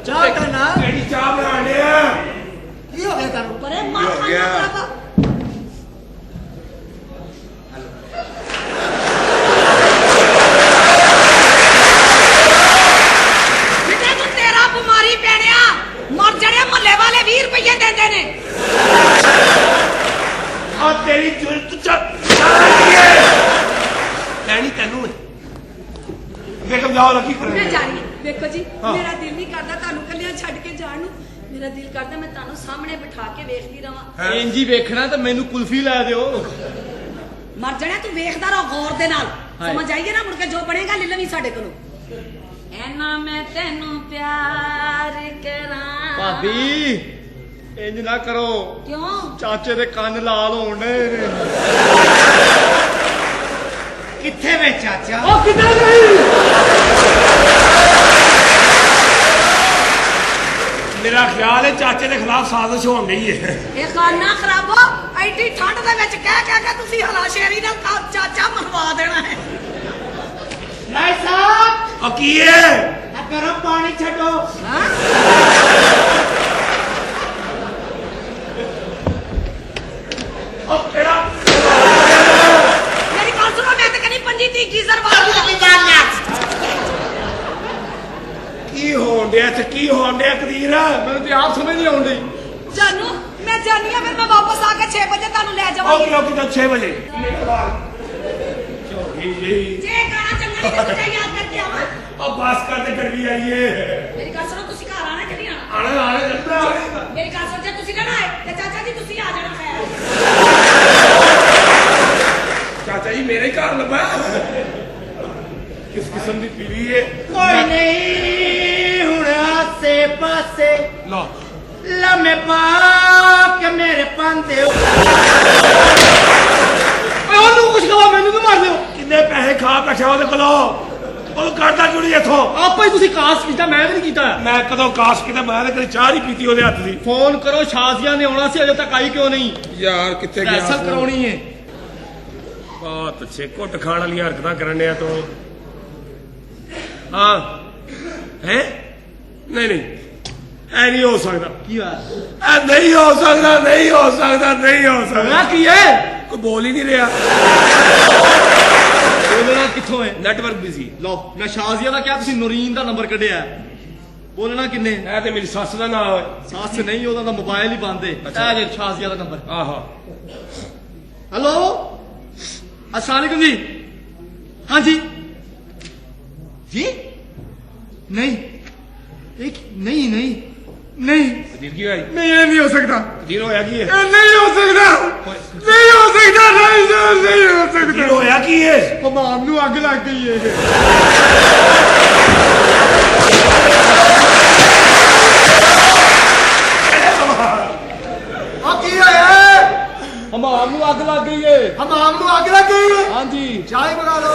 ਚਾਹ ਕਰਨਾ ਕਿਹੜੀ ਚਾਹ ਬਣਾ ਲਿਆ ਕੀ ਹੋ ਗਿਆ ਤੈਨੂੰ ਪਰੇ ਮਾਥਾ ਨਾ ਖਰਾਬ ਜਿੱਤੇ ਤੂੰ ਤੇਰਾ ਬਿਮਾਰੀ ਪੈਣਿਆ ਮਰ ਜਣੇ ਮਹੱਲੇ ਵਾਲੇ 20 ਰੁਪਏ ਦਿੰਦੇ ਨੇ ਆ ਤੇਰੀ ਜੁਲਤ ਲੈਣੀ ਤੈਨੂੰ ਵੇਖ ਜਾਓ ਲੱਗੀ ਕਰ ਮੈਂ ਜਾ ਰਹੀ ਹਾਂ ਵੇਖੋ ਜੀ ਮੇਰਾ ਦਿਲ ਨਹੀਂ ਕਰਦਾ ਤੁਹਾਨੂੰ ਕੱਲਿਆਂ ਛੱਡ ਕੇ ਜਾਣ ਨੂੰ ਮੇਰਾ ਦਿਲ ਕਰਦਾ ਮੈਂ ਤੁਹਾਨੂੰ ਸਾਹਮਣੇ ਬਿਠਾ ਕੇ ਵੇਖਦੀ ਰਵਾਂ ਇੰਜੀ ਵੇਖਣਾ ਤਾਂ ਮੈਨੂੰ ਕੁਲਫੀ ਲੈ ਦਿਓ ਮਰ ਜਣੇ ਤੂੰ ਵੇਖਦਾ ਰਹ ਗੌਰ ਦੇ ਨਾਲ ਸਮਝ ਆਈਏ ਨਾ ਮੁੜ ਕੇ ਜੋ ਬਣੇਗਾ ਲੈ ਲਵੀਂ ਸਾਡੇ ਕੋਲੋਂ ਐਨਾ ਮੈਂ ਤੈਨੂੰ ਪਿਆਰ ਕਰਾਂ ਭਾਬੀ ਇੰਜ ਨਾ ਕਰੋ ਕਿਉਂ ਚਾਚੇ ਦੇ ਕੰਨ ਲਾਲ ਹੋਣ ਨੇ ਕਿੱਥੇ ਵੇ ਚਾਚਾ ਉਹ ਕਿੱਧਰ ਗਈ ਮੇਰਾ ਖਿਆਲ ਹੈ ਚਾਚੇ ਦੇ ਖਿਲਾਫ ਸਾਜ਼ਿਸ਼ ਹੋਣ ਗਈ ਹੈ ਇਹ ਖਾਨਾ ਖਰਾਬੋ ਐਡੀ ਠੰਡ ਦੇ ਵਿੱਚ ਕਹਿ ਕੇ ਤੁਸੀਂ ਹਲਾ ਸ਼ੇਰੀ ਨਾਲ ਚਾਚਾ ਮਰਵਾ ਦੇਣਾ ਹੈ ਰਾਏ ਸਾਹਿਬ ਆ ਕੀ ਹੈ ਆ ਗਰਮ ਪਾਣੀ ਛੱਡੋ ਉਹ ਕਿਹੜਾ ਮੇਰੀ ਗੱਲ ਸੁਣੋ ਮੈਂ ਤੇ ਕਹਿੰਦੀ 25-30 ਗੀਜ਼ਰ ਵਾਲੀ ਕੀ ਹੋਣ ਡਿਆ ਤੇ ਕੀ ਹੋਣ ਡਿਆ ਕਦੀਰ ਮੈਨੂੰ ਤੇ ਆਪ ਸਮਝ ਨਹੀਂ ਆਉਂਦੀ ਜਾਨੂ ਮੈਂ ਜਾਨੀ ਆ ਫਿਰ ਮੈਂ ਵਾਪਸ ਆ ਕੇ 6 ਵਜੇ ਤੁਹਾਨੂੰ ਲੈ ਉਹ ਜਾਵਾਂਗੀ ਕਿਉਂ ਕਿਦਾਂ 6 ਵਜੇ ਜੀ ਜੇ ਗਾਣਾ ਚੰਗਾ ਨਹੀਂ ਤਾਂ ਯਾਦ ਕਰਕੇ ਆਵਾਂ ਉਹ ਬਾਸ ਕਰਦੇ ਗਰਮੀ ਆਈਏ ਮੇਰੀ ਗੱਲ ਸੁਣੋ ਤੁਸੀਂ ਘਰ ਆਣਾ ਕਿ ਨਹੀਂ ਆਣਾ ਆਣਾ ਜਲਦਾ ਮੇਰੀ ਗੱਲ ਸੁਣ ਜੇ ਤੁਸੀਂ ਨਾ ਆਏ ਤੇ ਚਾਚਾ ਜੀ ਤੁਸੀਂ ਆ ਜਾਣਾ ਖੈਰ ਚਾਚਾ ਜੀ ਮੇਰੇ ਘਰ ਲੱਭਾ ਕਿਸ ਕਿਸਮ ਦੀ ਪੀਲੀ ਹੈ ਕੋਈ ਨਹੀਂ ਹੁਣ ਆਸੇ ਪਾਸੇ ਲੋ ਲੰਮੇ ਪਾ ਕੇ ਮੇਰੇ ਪੰਦੇ ਓਏ ਉਹਨੂੰ ਕੁਛ ਕਹੋ ਮੈਨੂੰ ਤਾਂ ਮਾਰ ਦਿਓ ਕਿੰਨੇ ਪੈਸੇ ਖਾ ਬੈਠਾ ਉਹਦੇ ਕੋਲੋਂ ਉਹ ਕਰਦਾ ਕਿਉਂ ਨਹੀਂ ਇੱਥੋਂ ਆਪੇ ਹੀ ਤੁਸੀਂ ਕਾਸ ਕੀਤਾ ਮੈਂ ਤਾਂ ਨਹੀਂ ਕੀਤਾ ਮੈਂ ਕਦੋਂ ਕਾਸ਼ ਕੀਤਾ ਮੈਂ ਤਾਂ ਕਦੇ ਚਾਹ ਨਹੀਂ ਪੀਤੀ ਉਹਦੇ ਹੱਥ ਦੀ ਫੋਨ ਕਰੋ ਸ਼ਾਜ਼ੀਆਂ ਨੇ ਆਉਣਾ ਸੀ ਅਜੇ ਤੱਕ ਆਈ ਕਿਉਂ ਨਹੀਂ ਯਾਰ ਕਿੱਥੇ ਗਿਆ ਕੈਂਸਲ ਕਰਾਉਣੀ ਹੈ ਬਹੁਤ ਅੱਛੇ ਘੁੱਟ ਖਾਣ ਵਾਲੀਆਂ ਹਰਕਤਾਂ ਕਰਨ ਡਿਆ ਤੂੰ ਹਾਂ ਹੈ ਨਹੀਂ ਨਹੀਂ ਐ ਨਹੀਂ ਹੋ ਸਕਦਾ ਕੀ ਹੋਇਆ ਐ ਨਹੀਂ ਹੋ ਸਕਦਾ ਨਹੀਂ ਹੋ ਸਕਦਾ ਨਹੀਂ ਹੋ ਸਕਦਾ ਹੋਇਆ ਕੀ ਹੈ ਕੋਈ ਬੋਲ ਹੀ ਨਹੀਂ ਰਿਹਾ ਬੋਲਣਾ ਕਿੱਥੋਂ ਹੈ ਨੈਟਵਰਕ ਬਿਜ਼ੀ ਲਓ ਮੈਂ ਸ਼ਾਜ਼ੀਆ ਦਾ ਕਿਹਾ ਤੁਸੀਂ ਨੂਰੀਨ ਦਾ ਨੰਬਰ ਕੱਢਿਆ ਬੋਲਣਾ ਕਿੰਨੇ ਇਹ ਤੇ ਮੇਰੀ ਸੱਸ ਦਾ ਨਾਮ ਹੈ ਸੱਸ ਨਹੀਂ ਉਹਦਾ ਤਾਂ ਮੋਬਾਈਲ ਹੀ ਬੰਦ ਹੈ ਇਹ ਜੇ ਸ਼ਾਜ਼ੀਆ ਦਾ ਨੰਬਰ ਆਹੋ हेलो अस्सलाम वालेकुम जी हाँ जी जी नहीं एक नहीं नहीं नहीं ਕਦੀਰ ਕੀ ਹੋਇਆ नहीं ये नहीं हो सकता ਕਦੀਰ ਹੋਇਆ ਕੀ ਹੈ ये नहीं हो सकता नहीं हो सकता नहीं हो ਕਦੀਰ सकता ਹੋਇਆ ਕੀ ਹੈ हमाम नू अग लग गई है ਕੀ ਹੋਇਆ हमाम नू अग लग गई है ਹਮਾਮ ਨੂੰ ਅੱਗ ਲੱਗ ਗਈ हाँ जी ਚਾਹ ਹੀ ਬਣਾ ਲਓ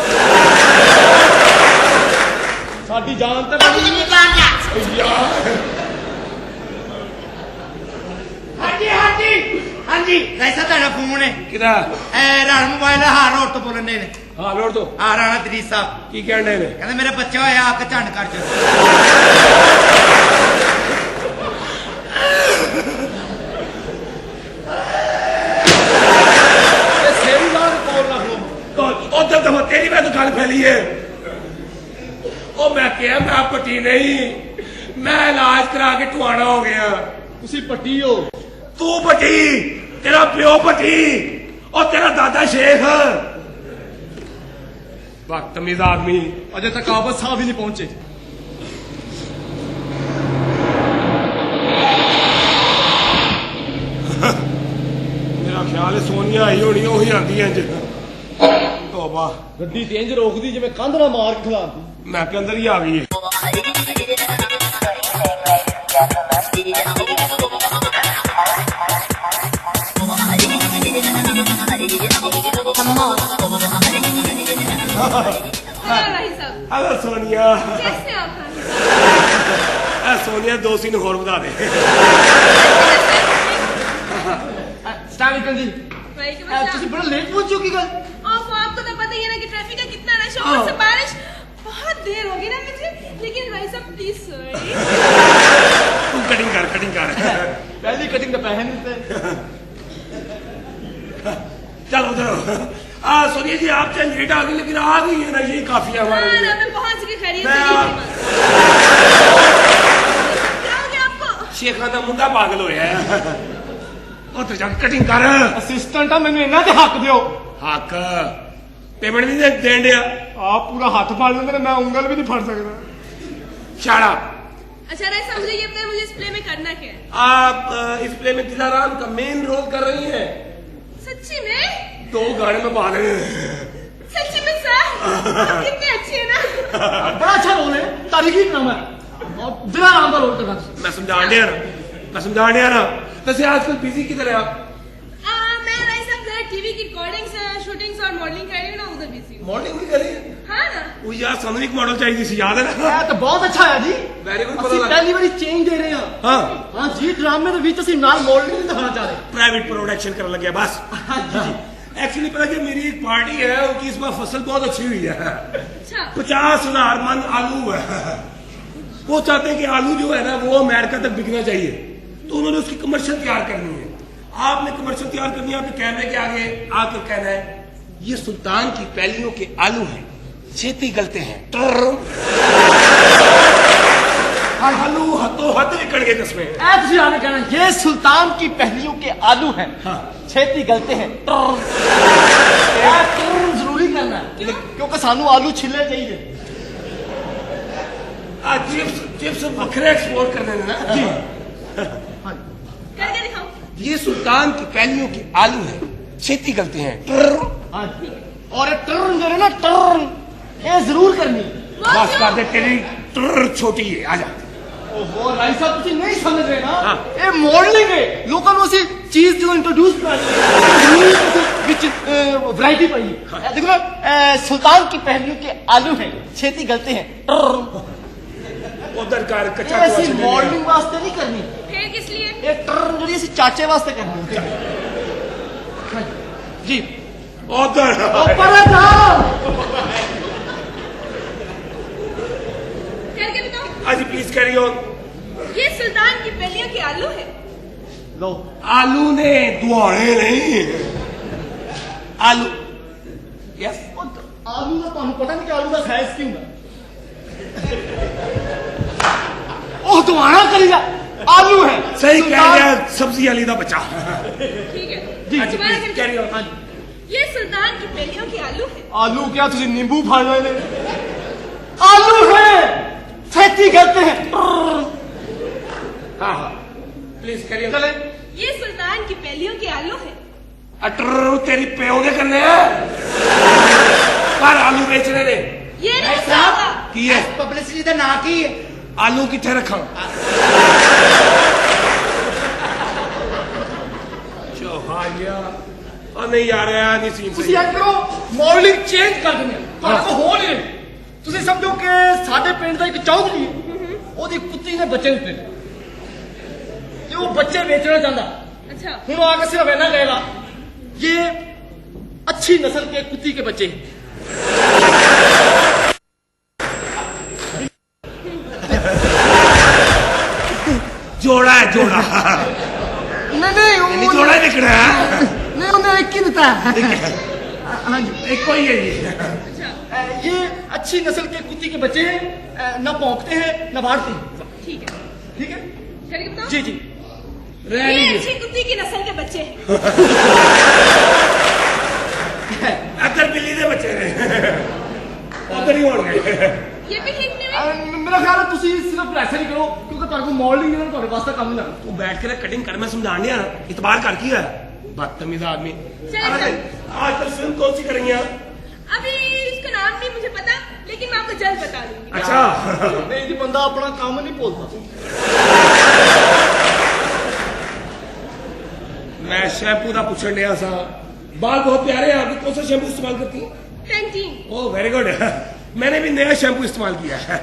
साडी जान तो बनी ਹਾਂਜੀ ਹਾਂਜੀ ਹਾਂਜੀ ਕੈਸਾ ਤੁਹਾਡਾ ਫੋਨ ਹੈ ਕਿਦਾ ਐ ਰਾਣਾ ਮੋਬਾਈਲ ਹਾਰ ਰੋਡ ਤੋਂ ਬੋਲਣ ਦੇ ਨੇ ਹਾਂ ਲੋੜ ਤੋਂ ਆ ਰਾਣਾ ਦਰੀਸ ਸਾਹਿਬ ਕੀ ਕਹਿਣ ਡਏ ਨੇ ਕਹਿੰਦੇ ਮੇਰਾ ਬੱਚਾ ਹੋਇਆ ਅੱਖ ਝੰਡ ਕਰ ਚ सेरी लाल कोल रख लो ਉਧਰ ਤਾਂ ਤੇਰੀ ਮੈਂ ਤਾਂ ਗੱਲ ਫੈਲੀ ਹੈ ਉਹ ਮੈਂ ਕਿਹਾ ਮੈਂ ਪੱਟੀ ਨਹੀਂ ਮੈਂ ਇਲਾਜ ਕਰਾ ਕੇ ਟੁਆਣਾ ਹੋ ਗਿਆ तुसी पट्टी हो ਤੂੰ ਪੱਟੀ ਤੇਰਾ ਪਿਓ ਪੱਟੀ ਉਹ ਤੇਰਾ ਦਾਦਾ ਸ਼ੇਖ ਬਦਤਮੀਜ਼ ਆਦਮੀ अजय तक आबद साहब ही नहीं पहुंचे ਮੇਰਾ ਖਿਆਲ ਹੈ ਸੋਨੀਆ ਆਈ ਹੋਣੀ ਉਹੀ ਆਂਦੀ ਇੰਜ ਤੋਬਾ ਗੱਡੀ ਤੇ ਇੰਜ ਰੋਕਦੀ ਜਿਵੇਂ ਕੰਧ ਨਾਲ ਮਾਰ ਕੇ ਖਿਲਾਰਦੀ ਮੈਂ ਕਿ ਅੰਦਰ ਹੀ ਆ ਗਈ ਹੈ भाई साहब ਹਲੋ ਸੋਨੀਆ कैसे आप हैं? ਇਹ ਸੋਨੀਆ ਦੋ ਸੀਨ ਹੋਰ ਵਧਾ ਦੇ ਸਟਾਲਿਕਨ ਜੀ वालेकुम ਤੁਸੀਂ अस्सलाम। ਬੜਾ ਲੇਟ ਪਹੁੰਚੋ ਕੀ ਗੱਲ आपको आपको तो पता ही है ना कि ट्रैफिक का कितना रश है और से बारिश बहुत देर होगी ना मुझे लेकिन भाई साहब प्लीज सॉरी कटिंग कर पहली कटिंग तो पैसे नहीं थे। चलो उधर सोनिया जी आप चाहे लेट आ गई लेकिन आ गई है ना, यही काफी है हमारे लिए। मैं पहुंच के खरीद मैं क्या हो गया आपको? शेखा का मुंडा पागल होया है। उधर जाके कटिंग कर। असिस्टेंट मैंने इन्ना ते हक दियो। हक पेमेंट नहीं देन दिया। आप पूरा हाथ फाड़ लेंगे मैं उंगल भी नहीं फाड़ सकता। शाड़ा अच्छा राइसा मुझे ये बताइए मुझे इस प्ले में करना क्या है? आप इस प्ले में दिलाराम का मेन रोल कर रही हैं। सच्ची में? 2 गाने में पा रहे हैं। सच्ची में सर? आप कितने अच्छे हैं ना। बड़ा अच्छा रोल है, तारीखी नाम है और दिलाराम का रोल करना। मैं समझा दिया ना। वैसे आजकल बिजी किधर है आप? मैं राइसा जरा टीवी की रिकॉर्डिंग्स शूटिंग्स और मॉडलिंग कर रही हूँ ना, उधर बिजी हूँ। मॉडलिंग भी कर रही है? हाँ ना। वो यार सानू एक मॉडल चाहिए थी, याद है ना? ਇਹ ਤਾਂ ਬਹੁਤ ਅੱਛਾ ਹੈ ਜੀ। Very good, ਅਸੀਂ ਪਤਾ ਲੱਗ- ਪਹਿਲੀ ਵਾਰੀ ਚੇਂਜ ਦੇ ਰਹੇ ਹਾਂ। हाँ ਹਾਂ ਜੀ, ਡਰਾਮੇ ਦੇ ਵਿੱਚ ਅਸੀਂ ਨਾਲ ਮੋਡਲਿੰਗ ਨਹੀਂ ਦਿਖਾਣਾ ਚਾਹ ਰਹੇ। प्राइवेट प्रोडक्शन करने लगे बस। हाँ जी। एक्चुअली पता क्या, मेरी एक पार्टी है उनकी इस बार फसल बहुत अच्छी हुई है। अच्छा 50,000 मन आलू है। वो चाहते हैं कि आलू जो है ना वो अमेरिका तक बिकना चाहिए, तो उन्होंने उसकी कमर्शियल तैयार करनी है। आपने कमर्शियल तैयार करनी है, आपके कैमरे के आगे आकर कहना है ये सुल्तान की पैलियों के आलू हैं, छेती गलते हैं। आलू हतो हत निकल गए जिसमें। ਇਹ ਤੁਸੀਂ ਆगे कहना ये सुल्तान की पहलियों के आलू हैं, छेती गलते हैं। ਇਹ जरूरी करना है क्योंकि सानू आलू छिले चाहिए। चिप्स बखरे एक्सपोर्ट करने देना जी। करके दिखाओ। ये सुल्तान की पैलियों के आलू हैं, छेती गलते हैं। हाँ जी। और ये टर्न जो है ना टर्न, ये जरूर करनी। बस कर दे, तेरी छोटी है, आजा। ओहो राय साहब ਤੁਸੀਂ ਨਹੀਂ ਸਮਝ ਰਹੇ ਨਾ। ਹਾਂ। ਇਹ ਮਾਡਲਿੰਗ ਹੈ, ਲੋਕਾਂ ਨੂੰ ਅਸੀਂ ਚੀਜ਼ ਜਦੋਂ ਇੰਟਰੋਡਿਊਸ ਕਰਾਂਗੇ ਵਿੱਚ वैरायटी पाइए। देखो ना सुल्तान की पहलियों के आलू हैं, छेती गलते हैं। उधर कर कच्चा ਇਹ ਅਸੀਂ ਮਾਡਲਿੰग ਵਾਸਤੇ ਨਹੀਂ ਕਰਨੀ, फिर किस लिए? ਇਹ ਟਰਨ ਜਿਹੜੀ ਅਸੀਂ ਚਾਚੇ ਵਾਸਤੇ ਕਰਨੀ ਹੈ। हाँ जी उधर ऊपर है था। करके बताओ। आज प्लीज कैरी ऑन। ये सुल्तान की पैलियों के आलू है। लो आलू ने दुआने नहीं, आलू यस। आलू का ਤੁਹਾਨੂੰ ਪਤਾ ਨਹੀਂ ਕਿ ਆਲੂ ਦਾ ਸਾਈਜ਼ ਕੀ ਹੁੰਦਾ। ਉਹ ਦੁਆਣਾ ਕਰੀਗਾ आलू है सही कह गया, सब्जी अली दा बच्चा। ठीक है जी, आज दोबारा प्लीज करके- कैरी ऑन। ये सुल्तान की पैलियों के आलू है। आलू क्या तुझे नींबू फाड़ रहे आलू है, छेती करते हैं। हाँ हाँ प्लीज कैरी ऑन। चले ये सुल्तान की पैलियों के आलू है। अटर तेरी प्यो ने करने हैं पर आलू बेचने ने ये नहीं साहब की है। पब्लिसिटी का ना की है। आलू किथे रखा चौहानिया और नहीं यार नहीं सीन ਤੁਸੀਂ सही। ਇਹ ਕਰੋ ਮਾਡਲਿੰਗ ਚੇਂਜ ਕਰ ਦਿੰਦੇ ਆ ਤੁਹਾਡੇ ਕੋਲ ਹੋ ਨਹੀਂ ਰਹੀ। ਤੁਸੀਂ ਸਮਝੋ ਕਿ ਸਾਡੇ ਪਿੰਡ ਦਾ ਇੱਕ ਚੌਧਰੀ ਹੈ, ਉਹਦੀ ਕੁੱਤੀ ਨੇ ਬੱਚੇ ਦਿੱਤੇ ਤੇ ਉਹ ਬੱਚੇ ਵੇਚਣਾ ਚਾਹੁੰਦਾ। अच्छा ਹੁਣ ਉਹ आगे सिर्फ कहना कहेगा ये अच्छी नस्ल के कुत्ती के बच्चे हैं। जोड़ा है जोड़ा नहीं जोड़ा ही दिखना है। नहीं उन्हें एक ही देता है। हाँ जी एक कोई है ये। ये अच्छी नस्ल के कुत्ती के बच्चे हैं, न भौंकते हैं न भाड़ते हैं। ठीक है ठीक है करके बताओ। जी जी रह ये नहीं अच्छी कुत्ती की नस्ल के बच्चे हैं। अदर बिल्ली दे बच्चे ने उधर ही होड़ गए। ये भी ठीक नहीं है। मेरा ख्याल है तुसी सिर्फ ऐसा नहीं करो क्योंकि तुम्हारे को मॉडलिंग है तुम्हारे वास्ते काम नहीं लगता। तू बैठ के कटिंग कर, मैं समझा नहीं आ रहा। इतबार कर की है बदतमीज आदमी। चल। आज तक फिल्म कौन सी करेंगे आप? अभी इसका नाम नहीं मुझे पता लेकिन मैं आपको जल्द बता दूंगी। अच्छा नहीं जी बंदा अपना काम नहीं बोलता। मैं शैम्पू का पूछन लिया सा, बाल बहुत प्यारे हैं आपके, कौन सा शैम्पू इस्तेमाल करती हैं? Painting oh very good. मैंने भी नया शैम्पू इस्तेमाल किया है,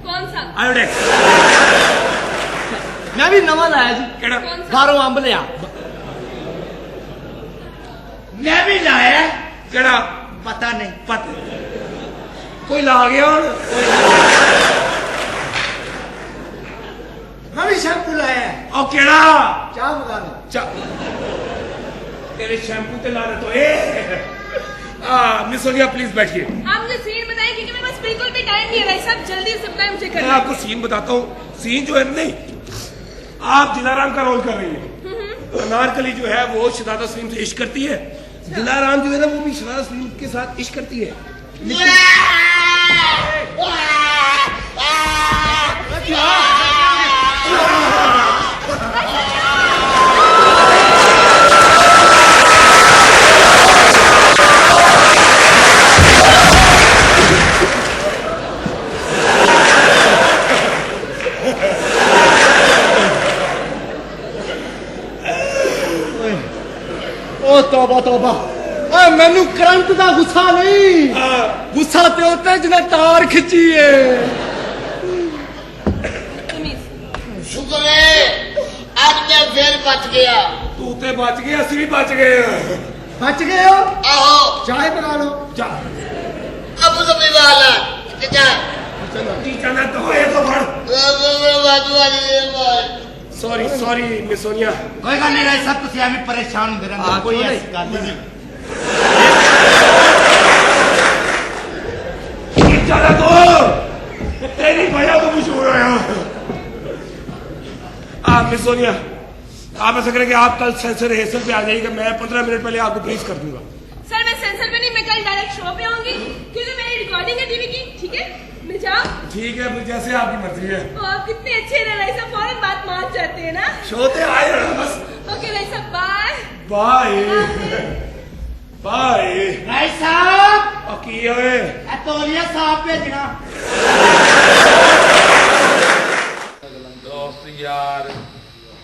कौन सा? आयोडेक्स। मैं भी नवा लाया जी, केड़ा? कौन सा? बाहरों अंब लिया। मैं भी लाया, केड़ा? पता नहीं। पता कोई ला गया हुण? मैं भी शैम्पू लाया। ਚਾਹ ਮੰਗਾ ਲਓ। तेरे शैम्पू पे लानत हो मिस सोनिया प्लीज बैठिए। आप मुझे सीन बताइए क्योंकि मेरे पास बिल्कुल भी टाइम नहीं है भाई साहब, जल्दी से बताएं मुझे मैं करना है। आपको सीन बताता हूँ। सीन जो है नहीं, आप दिलाराम का रोल कर रही हैं। तो अनारकली जो है वो शहजादा सलीम से इश्क करती है, दिलाराम जो है ना वो भी शहजादा सलीम के साथ इश्क करती है। ਓ ਤੋਬਾ ਤੋਬਾ, ਓਏ ਮੈਨੂੰ ਕਰੰਟ ਦਾ ਗੁੱਸਾ ਨਹੀਂ, ਗੁੱਸਾ ਤੇ ਉੱਤੇ ਜਿਹਨੇ ਤਾਰ ਖਿੱਚੀ ਏ। तमीज। शुक्र है आज मैं फिर बच गया। तू ते बच गए, असि भी बच गए। ਬਚ ਗਏ ਹੋ? आहो ਚਾਹ ਬਣਾ ਲਓ। जा अबू जबी वाला कितना की जाना तो है तो फड़। बाजू वाली सॉरी सॉरी मिस सोनिया। कोई गल नहीं राय साहब, तुम एवं परेशान होंगे रहंदे, कोई क्यों ऐसी गल नहीं। की जाना तो तेरी वजह तो मशहूर होया। मिस सोनिया, आप ऐसा करें कि आप कल सेंसर रिहर्सल पे आ जाइएगा, मैं 15 मिनट पहले आपको ब्रीफ कर दूंगा। सर मैं सेंसर पे नहीं, मैं कल डायरेक्ट शो पे आऊंगी क्योंकि मेरी रिकॉर्डिंग है टीवी की। ठीक है मैं जाऊँ? ठीक है, फिर जैसे आपकी मर्जी है। ओ, आप कितने अच्छे हैं राय साहब, फौरन बात मान जाते हैं ना। शोते आए ना बस। ओके राय साहब बाय। Bye bye. राय साहब की होए ए तौलिया साहब भेजना। दोस्त यार,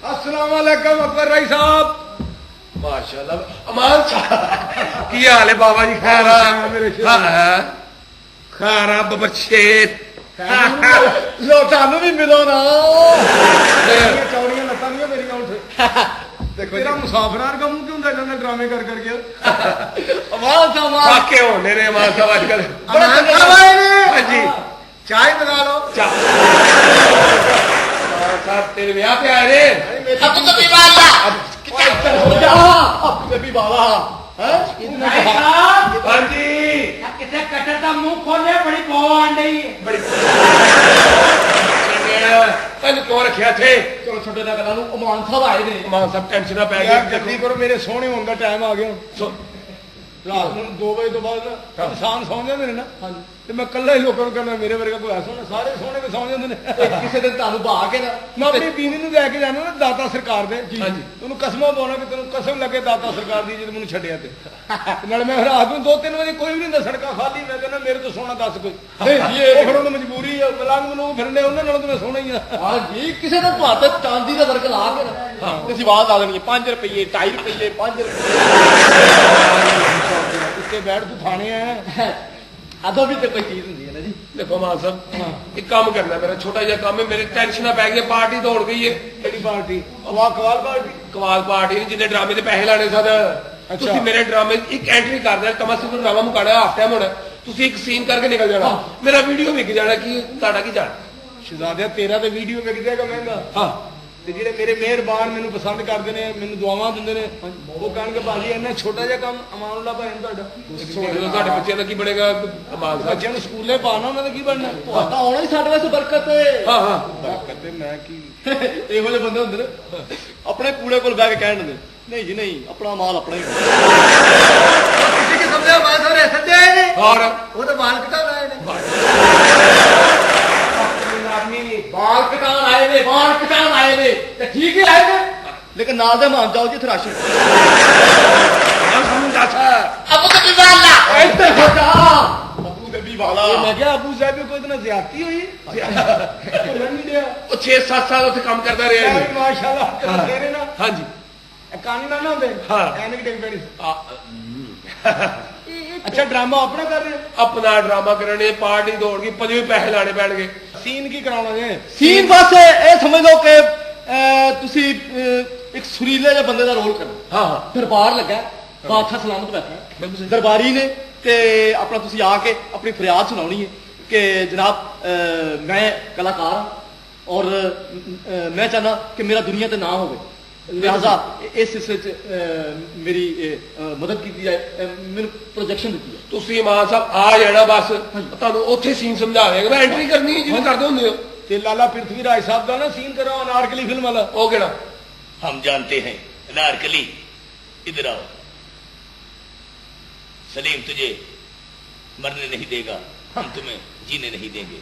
अस्सलाम वालेकुम अकबर राय साहब। माशाल्लाह। अमान साहब की हाल है बाबा जी? खैर मेरे शेर। हाँ खैर बाबा शेर। ਲੋ ਤੁਹਾਨੂੰ ਵੀ ਮਿਲੋ ਨਾ। ਚੌੜੀਆਂ ਲੱਤਾਂ ਨਹੀਂ ਮੇਰੀਆਂ ਉੱਠ। ਦੇਖੋ ਤੇਰਾ ਮੁਸਾਫਰਾਂ ਵਰਗਾ ਮੂੰਹ ਕਿਉਂ ਹੁੰਦਾ ਜਾਂਦਾ ਡਰਾਮੇ ਕਰ ਕਰਕੇ। ਵਾਹ ਸਾਹਿਬ वाके होने ने अमान साहब आजकल। ਅਮਾਨ ਸਾਹਿਬ ਆਏ ਨੇ। हाँ जी ਚਾਹ ਬਣਾ ਲਓ। चा साहब तेरे ब्याह पे आए रे। अबू जबी वाला ਬੇਬੀ ਬਾਵਾ ਹੈ राय साहब हाँ जी कितने कटर का मुंह खोले, बड़ी बो आन रही है। बड़ी तेन क्यों रखिया थे? ਚਲੋ ਛੱਡੋ ਨਾ ਗੱਲਾਂ ਨੂੰ। ਅਮਾਨ ਸਾਹਿਬ ਆਏ ਨੇ। अमान साहब टेंशन ना पै ਯਾਰ गई। ਜਲਦੀ ਕਰੋ, ਮੇਰੇ ਸੋਹਣੇ ਹੋਣ ਦਾ ਟਾਈਮ ਆ ਗਿਆ। सो- ਰਾਤ ਨੂੰ 2 ਵਜੇ ਤੋਂ ਬਾਅਦ ਨਾ ਇਨਸਾਨ ਸੌਂ ਜਾਂਦੇ ਨੇ ਨਾ, ਤੇ ਮੈਂ ਇਕੱਲਾ ਹੀ ਲੋਕਾਂ ਨੂੰ ਕਹਿੰਦਾ ਮੇਰੇ ਵਰਗਾ ਕੋਈ ਐਸਾ ਨਾ, ਸਾਰੇ ਸੋਹਣੇ ਤੇ ਸੌਂ ਜਾਂਦੇ ਨੇ। ਕਿਸੇ ਦਿਨ ਤੁਹਾਨੂੰ ਬਹਾ ਕੇ ਨਾ ਮੈਂ ਆਪਣੀ ਬੀਵੀ ਨੂੰ ਲੈ ਕੇ ਜਾਣਾ ਨਾ ਦਾਤਾ ਸਰਕਾਰ ਦੇ। ਹਾਂਜੀ। ਤੈਨੂੰ ਕਸਮਾਂ ਪਾਉਣਾ ਕਿ ਤੈਨੂੰ ਕਸਮ ਲੱਗੇ ਦਾਤਾ ਸਰਕਾਰ ਦੀ ਜਦੋਂ ਮੈਨੂੰ ਛੱਡਿਆ ਤੇ ਨਾਲੇ ਮੈਂ ਰਾਤ ਨੂੰ 2-3 ਵਜੇ ਕੋਈ ਵੀ ਨਹੀਂ ਹੁੰਦਾ, ਸੜਕਾਂ ਖਾਲੀ। ਮੈਂ ਕਹਿੰਦਾ ਮੇਰੇ ਤੋਂ ਸੋਹਣਾ ਦੱਸ ਕੋਈ। ਉਹ ਫਿਰ ਉਹਨੂੰ ਮਜਬੂਰੀ ਆ, ਮਲੰਗ ਮੈਨੂੰ ਫਿਰਨੇ ਉਹਨਾਂ ਨਾਲ ਤਾਂ ਮੈਂ ਸੋਹਣਾ ਹੀ ਆ। ਹਾਂ ਜੀ, ਕਿਸੇ ਦਾ ਤੁਹਾਡੇ ਚਾਂਦੀ ਦਾ ਵਰਕ ਲਾ ਕੇ ਨਾ ਤੇ ਅਸੀਂ ਆਵਾਜ਼ ਆ ਦੇਣੀ 5 ਰੁਪਏ 2.5 ਰੁਪਏ 5 ਰੁਪਏ। ਉੱਤੇ ਬੈਠ ਤੂੰ ਥਾਣੇ ਆਇਆ। ਅਦੋਂ ਵੀ ਤੇ ਕੋਈ ਚੀਜ਼ ਹੁੰਦੀ ਹੈ ਨਾ ਜੀ। देखो मान साहब एक काम करना है, मेरा छोटा जिहा काम है, मेरे टेंशन पै गई, पार्टी दौड़ गई है। ਕਿਹੜੀ ਪਾਰਟੀ? ਵਾਹ ਕਵਾਲ ਪਾਰਟੀ। कमाल पार्टी ने जिन्हें ड्रामे के पैसे लाने सन। ਤੁਸੀਂ ਮੇਰੇ ਡਰਾਮੇ ਇੱਕ ਐਂਟਰੀ ਕਰ ਦੇਣਾ, ਕਮਾ ਸਿੰਘ ਨੂੰ ਡਰਾਮਾ ਮੁਕਾਣਾ ਹਾਫ ਟਾਈਮ ਹੋਣਾ, ਤੁਸੀਂ ਇੱਕ ਸੀਨ ਕਰਕੇ ਨਿਕਲ ਜਾਣਾ, ਮੇਰਾ ਵੀਡੀਓ ਵਿਕ ਜਾਣਾ। ਕੀ ਤੁਹਾਡਾ ਕੀ ਜਾਣਾ? ਸ਼ਹਜ਼ਾਦਿਆ ਤੇਰਾ ਤੇ ਵੀਡੀਓ ਵਿਕ ਜਾਏਗਾ ਮਹਿੰਗਾ। ਹਾਂ ਤੇ ਜਿਹੜੇ ਮੇਰੇ ਮਿਹਰਬਾਨ ਮੈਨੂੰ ਪਸੰਦ ਕਰਦੇ ਨੇ, ਮੈਨੂੰ ਦੁਆਵਾਂ ਦਿੰਦੇ ਨੇ, ਉਹ ਕਹਿਣਗੇ ਬਾਜੀ ਇੰਨਾ ਛੋਟਾ ਜਿਹਾ ਕੰਮ ਅਮਾਨੁੱਲਾ ਭਾਈ ਨੇ ਤੁਹਾਡਾ। ਤੁਹਾਡੇ ਬੱਚਿਆਂ ਦਾ ਕੀ ਬਣੇਗਾ? ਕਮਾਲ ਸਾਹਿਬ ਬੱਚਿਆਂ ਨੂੰ ਸਕੂਲੇ ਪਾਣਾ, ਉਹਨਾਂ ਦਾ ਕੀ ਬਣਨਾ? ਤੁਹਾਡਾ ਆਉਣਾ ਹੀ ਸਾਡੇ ਵਾਸਤੇ ਬਰਕਤ ਹੈ। ਹਾਂ ਹਾਂ ਬਰਕਤ ਤੇ ਮੈਂ ਕੀ। ਇਹੋ ਜਿਹੇ ਬੰਦੇ ਹੁੰਦੇ ਨੇ ਆਪਣੇ ਕੂੜੇ ਕੋਲ ਬਹਿ ਕੇ ਕਹਿਣ ਦਿੰਦੇ ਨਹੀਂ ਜੀ ਨਹੀਂ, ਆਪਣਾ ਮਾਲ ਆਪਣਾ ਹੀ। ਤੁਸੀਂ ਕੀ ਸਮਝਿਆ? ਮੈਂ ਸਾਰੇ ਸੱਦੇ ਆਏ ਨੇ, ਔਰ ਉਹ ਤਾਂ ਬਾਲ ਕਟਾਉਣ ਆਏ ਨੇ। ਬਾਲ ਕਟਾਉਣ ਆਏ ਨੇ, ਬਾਲ ਕਟਾਉਣ ਆਏ ਨੇ ਤੇ ਠੀਕ ਹੀ ਆਏ ਨੇ, ਲੇਕਿਨ ਨਾਲ ਦੇ ਮਾਨ ਜਾਓ ਜੀ ਥਰਾਸ਼ੀ। ਸਾਨੂੰ ਦੱਸ अबू जबी वाला ਇੱਥੇ ਹੋ ਜਾ। ਅਬੂ ਦਬੀ ਵਾਲਾ। ਮੈਂ ਕਿਹਾ ਅਬੂ ਸਾਹਿਬ ਕੋਈ ਇਤਨਾ ਜ਼ਿਆਦਤੀ ਹੋਈ। ਭੁੱਲਣ ਨਹੀਂ ਡਿਆ। ਉਹ 6-7 ਸਾਲ ਉੱਥੇ ਕੰਮ ਕਰਦਾ ਰਿਹਾ ਯਾਰ ਹੈ। ਮਾਸ਼ਾਅੱਲਾ ਤੇਰੇ ਨਾ ਹਾਂਜੀ ਕੰਨ ਨਾ ਹੁੰਦੇ। ਹਾਂ। ਐਨਕ ਡਿੱਗ ਪੈਣੀ। ਅੱਛਾ ਡਰਾਮਾ ਆਪਣਾ ਕਰ ਰਹੇ ਹੋ? ਆਪਣਾ ਡਰਾਮਾ ਕਰਨੇ, ਪਾਰਟੀ ਦੌੜ ਗਈ, 5 ਪੈਸੇ ਲਾਣੇ ਪੈਣਗੇ। ਸੀਨ ਕੀ ਕਰਾਉਣਾ ਜੇ? ਸੀਨ ਬਸ ਇਹ ਸਮਝ ਲਓ ਕਿ ਤੁਸੀਂ ਇੱਕ ਸੁਰੀਲੇ ਜਿਹੇ ਬੰਦੇ ਦਾ ਰੋਲ ਕਰਨਾ। ਹਾਂ ਹਾਂ ਦਰਬਾਰ ਲੱਗਾ, ਬਾਦਸ਼ਾਹ ਸਲਾਮਤ ਬੈਠਾ, ਦਰਬਾਰੀ ਨੇ ਤੇ ਆਪਣਾ ਤੁਸੀਂ ਆ ਕੇ ਆਪਣੀ ਫਰਿਆਦ ਸੁਣਾਉਣੀ ਹੈ ਕਿ ਜਨਾਬ ਮੈਂ ਕਲਾਕਾਰ ਹਾਂ ਔਰ ਮੈਂ ਚਾਹਨਾ ਕਿ ਮੇਰਾ ਦੁਨੀਆ ਤੇ ਨਾ ਹੋਵੇ ਲਿਹਾਜ਼ਾ ਇਸ ਸਿਲਸਿਲੇ 'ਚ ਮੇਰੀ ਮਦਦ ਕੀਤੀ ਜਾਏ, ਮੈਨੂੰ ਪ੍ਰੋਜੈਕਸ਼ਨ ਦਿੱਤੀ ਹੈ। ਤੁਸੀਂ ਮਾਨ ਸਾਹਿਬ ਆ ਜਾਣਾ ਬਸ, ਤੁਹਾਨੂੰ ਉੱਥੇ ਸੀਨ ਸਮਝਾ ਦੇਗਾ। ਮੈਂ ਐਂਟਰੀ ਕਰਨੀ ਹੈ ਜਿਵੇਂ ਕਰਦੇ ਹੁੰਦੇ ਹੋ। ਤੇ ਲਾਲਾ ਪ੍ਰਿਥਵੀ ਰਾਜ ਸਾਹਿਬ ਦਾ ਨਾ ਸੀਨ ਕਰੋ ਅਨਾਰਕਲੀ ਫਿਲਮ ਵਾਲਾ। ਉਹ ਕਿਹੜਾ? हम जानते हैं अनारकली, इधर आओ। सलीम तुझे मरने नहीं देगा, हम तुम्हें जीने नहीं देंगे।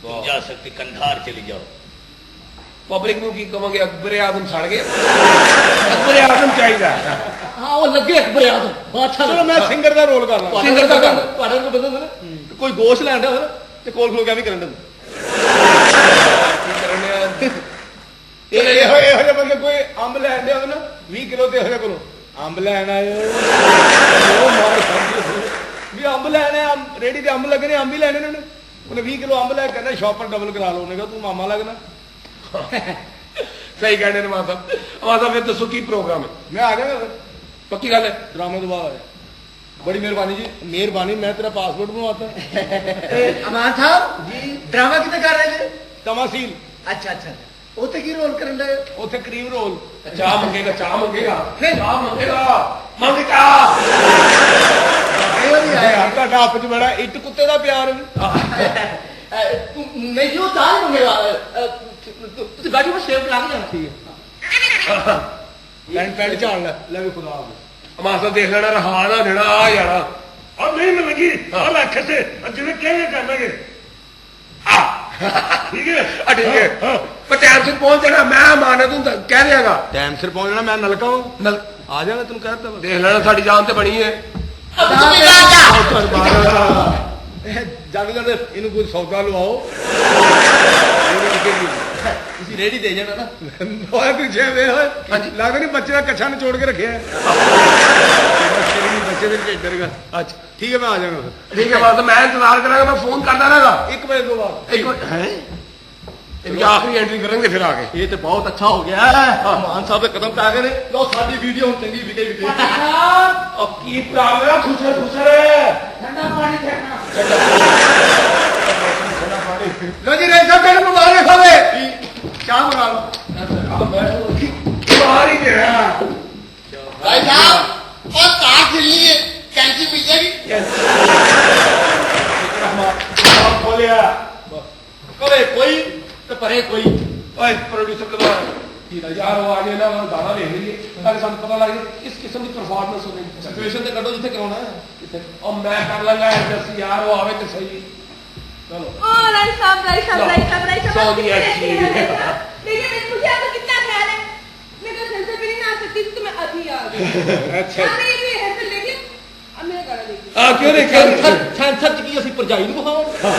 तुम जा सकते कंधार चले जाओ। ਪਬਲਿਕ ਨੂੰ ਕੀ ਕਵਾਂਗੇ? ਅਕਬਰ ਆਜ਼ਮ ਸੜ ਗਏ। ਅਕਬਰ ਆਜ਼ਮ ਚਾਹੀਦਾ। ਹਾਂ ਉਹ ਲੱਗੇ ਅਕਬਰ ਆਜ਼ਮ ਬਾਦਸ਼ਾਹ। ਚਲੋ ਮੈਂ ਸਿੰਗਰ ਦਾ ਰੋਲ ਕਰ ਲਾਂ। ਸਿੰਗਰ ਦਾ ਕਰ। ਤੁਹਾਡੇ ਨੂੰ ਪਤਾ ਨਾ ਕੋਈ ਗੋਸ਼ ਲੈਣ ਦਾ ਹੋਵੇ ਤੇ ਕੋਲ ਖਲੋ ਕੇ ਵੀ ਕਰਨ ਦਿੰਦਾ। ਕੀ ਕਰਨੇ ਇਹੋ ਜਿਹੇ ਬੰਦੇ ਕੋਈ ਅੰਬ ਲੈਣ ਦੇ ਹੋਵੇ ਨਾ 20 ਕਿਲੋ ਤੇ ਇਹੋ ਜਿਹਾ ਕੋਲੋਂ ਅੰਬ ਲੈਣ ਆਇਓ, ਉਹ ਮਾਰ ਖਾਂਦੇ ਵੀ ਅੰਬ ਲੈਣੇ, ਰੇੜੀ ਤੇ ਅੰਬ ਲੱਗਣੇ, ਅੰਬ ਹੀ ਲੈਣੇ ਨੇ। ਉਹਨੇ 20 ਕਿਲੋ ਅੰਬ ਲੈ ਕੇ ਕਹਿੰਦਾ ਸ਼ਾਪਰ ਡਬਲ ਕਰਾ ਲਓ। ਉਹਨੇ ਕਿਹਾ ਤੂੰ ਮਾਮਾ ਲੱਗਣਾ। ਸਹੀ ਕਹਿੰਦੇ ਨੇ ਮਾਨ ਸਾਹਿਬ। ਮਾਨ ਸਾਹਿਬ ਫਿਰ ਦੱਸੋ ਕੀ ਪ੍ਰੋਗਰਾਮ ਹੈ? ਮੈਂ ਆ ਜਾਗਾ ਫਿਰ ਪੱਕੀ ਗੱਲ ਹੈ? ਡਰਾਮੇ ਤੋਂ ਬਾਅਦ ਆ ਜਾ। ਬੜੀ ਮਿਹਰਬਾਨੀ ਜੀ। ਮਿਹਰਬਾਨੀ, ਮੈਂ ਤੇਰਾ ਪਾਸਪੋਰਟ ਬਣਵਾਤਾ। ਅਮਾਨ ਸਾਹਿਬ ਜੀ ਡਰਾਮਾ ਕਿਤੇ ਕਰ ਰਹੇ ਨੇ? ਤਮਾਸੀਲ ਅੱਛਾ ਅੱਛਾ, ਉੱਥੇ ਕੀ ਰੋਲ ਕਰਨ ਦੇ? ਉੱਥੇ ਕਰੀਮ ਰੋਲ। ਚਾਹ ਮੰਗੇਗਾ, ਚਾਹ ਮੰਗੇਗਾ, ਚਾਹ ਮੰਗੇਗਾ, ਮੰਗੇਗਾ। ਇਹ ਵੀ ਆਇਆ। ਤੁਹਾਡਾ ਆਪ ਚ ਬੜਾ ਇੱਟ ਕੁੱਤੇ ਦਾ ਪਿਆਰ। ਨਹੀਂ ਜੀ ਉਹ ਤਾਂ ਹੀ ਮੰਗੇਗਾ। ਤੁਸੀਂ ਬੈਠੋ, ਮੈਂ ਸ਼ੇਵ ਕਰਾ ਕੇ ਜਾਣਾ। ਠੀਕ ਹੈ। ਪੈਂਟ ਝਾੜ ਲੈ ਵੀ ਖੁਦਾ ਹਾਫਿਜ਼। ਮਾਨ ਸਾਹਿਬ ਦੇਖ ਲੈਣਾ, ਰਹਾ ਨਾ ਦੇਣਾ, ਆ ਜਾਣਾ। ਔਰ ਨਹੀਂ ਮਿਲੇਗੀ, ਆ ਲੈ ਖਸੇ ਜਿਵੇਂ ਕਿਵੇਂ ਕਰਨਾਗੇ। ਠੀਕ ਹੈ, ਠੀਕ ਹੈ। ਪਰ ਟਾਈਮ ਸਿਰ ਪਹੁੰਚ ਜਾਣਾ। ਮੈਂ ਮਾਨਾ ਤੂੰ ਕਹਿ ਦਿਆਂਗਾ ਟਾਈਮ ਸਿਰ ਪਹੁੰਚਣਾ। ਮੈਂ ਨਲਕਾ ਹਾਂ, ਨਲ ਆ ਜਾਣਾ ਤੈਨੂੰ ਕਹਿਤਾ। ਦੇਖ ਲੈਣਾ, ਸਾਡੀ ਜਾਨ ਤੇ ਬਣੀ ਹੈ। ਜਦ ਕਹਿੰਦੇ ਇਹਨੂੰ ਕੋਈ ਸੌਦਾ ਲਵਾਓ। ਤੁਸੀਂ ਰੇੜੀ ਦੇ ਜਾਣਾ ਨਾ। ਹੋਇਆ ਪਿੱਛੇ ਵੇ ਹੋਏ ਲੱਗਦਾ ਨਹੀਂ ਬੱਚੇ ਦਾ ਕੱਛਾ ਨਿਚੋੜ ਕੇ ਰੱਖਿਆ। ਬੱਚੇ ਦੇ ਢਿੱਡ ਵਰਗਾ। ਅੱਛਾ ਠੀਕ ਹੈ, ਮੈਂ ਆ ਜਾਵਾਂਗਾ ਫਿਰ। ਠੀਕ ਹੈ ਬਸ, ਮੈਂ ਇੰਤਜ਼ਾਰ ਕਰਾਂਗਾ। ਮੈਂ ਫੋਨ ਕਰਦਾ ਰਹੇਗਾ 1 ਵਜੇ ਤੋਂ ਬਾਅਦ। ਇੱਕ ਹੈ ਇਹਦੀ ਆਖਰੀ ਐਂਟਰੀ ਕਰਾਂਗੇ ਫਿਰ ਆ ਕੇ। ਇਹ ਤੇ ਬਹੁਤ ਅੱਛਾ ਹੋ ਗਿਆ। ਮਾਨ ਸਾਹਿਬ ਦੇ ਕਦਮ ਪੈ ਗਏ ਨੇ। ਲਓ ਸਾਡੀ ਵੀਡੀਓ ਹੁਣ ਚੰਗੀ ਵਿਕੇ। ਉਹ ਕੀ ਪ੍ਰੋਬਲਮ ਹੈ? ਖੁਸਰ ਖੁਸਰ ਠੰਡਾ ਪਾਣੀ ਫੇਰਨਾ। ਲੋ ਜੀ ਰੇਲ ਸਾਹਿਬ ਤੈਨੂੰ ਮੁਬਾਰਕ ਹੋਵੇ। ਚਾਹ ਬਣਾ ਲਓ। ਬਾਹਰ ਹੀ ਗਿਆ। भाई साहब और तार छिलनी है, कैंची पीछेगी। ਬੋਲਿਆ ਕਵੇ ਕੋਈ ਤੇ ਪਰੇ ਕੋਈ। ਓਏ ਪ੍ਰੋਡਿਊਸਰ ਕਦੋਂ ਆਇਆ? ਯਾਰ ਉਹ ਆ ਜਾਏ ਨਾ, ਉਹ ਗਾਣਾ ਵੇਖ ਲਈਏ ਤਾਂ ਕਿ ਸਾਨੂੰ ਪਤਾ ਲੱਗ ਜਾਏ ਇਸ ਕਿਸਮ ਦੀ ਪਰਫਾਰਮੈਂਸ ਹੋਣੀ। ਸਿਚੁਏਸ਼ਨ ਤੇ ਕੱਢੋ ਜਿੱਥੇ ਕਰਾਉਣਾ ਹੈ। ਕਿੱਥੇ? ਉਹ ਮੈਂ ਕਰ ਲਾਂਗਾ ਐਡਜਸਟ। ਯਾਰ ਉਹ ਆਵੇ ਤੇ ਸਹੀ। चलो ओ राय साहब सॉरी अच्छी लेकिन मुझे आपका कितना ख्याल है। मैं तो सेंसर भी नहीं आ सकती थी, तो मैं अभी आ गई। अच्छा मेरी भी है फिर, लेकिन अब मेरा गाना देखिए। आ क्यों नहीं कर ਸੈਂਸਰ ਚ ਕੀ ਅਸੀਂ ਭਰਜਾਈ ਨੂੰ ਬਹਾਉਂ। कह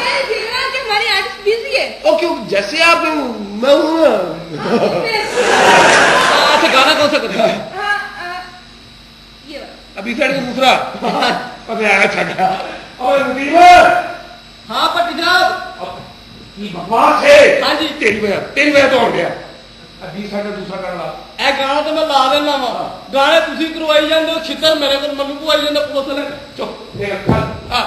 रही थी ना कि हमारी आर्टिस्ट बिजी है। ओ क्यों जैसे आप मैं हूं ना। अच्छा गाना कौन सा करते हैं? हाँ, ये वाला। अभी साइड का दूसरा पता है छका और रीवर। हाँ पट्टी जनाब। की बकवास है। हाँ जी। तेरी वजह तो हो गया। अभी साइड का दूसरा कर ला। ਇਹ ਗਾਣਾ ਤਾਂ ਮੈਂ ਲਾ ਦੇਣਾ ਵਾ। ਗਾਣੇ ਤੁਸੀਂ ਕਰਵਾਈ ਜਾਂਦੇ ਹੋ, ਛਿੱਤਰ ਮੇਰੇ ਕੋਲ ਮੈਨੂੰ ਪਵਾਈ ਜਾਂਦਾ ਪੁਲਿਸ ਵਾਲੇ। चुप देख आ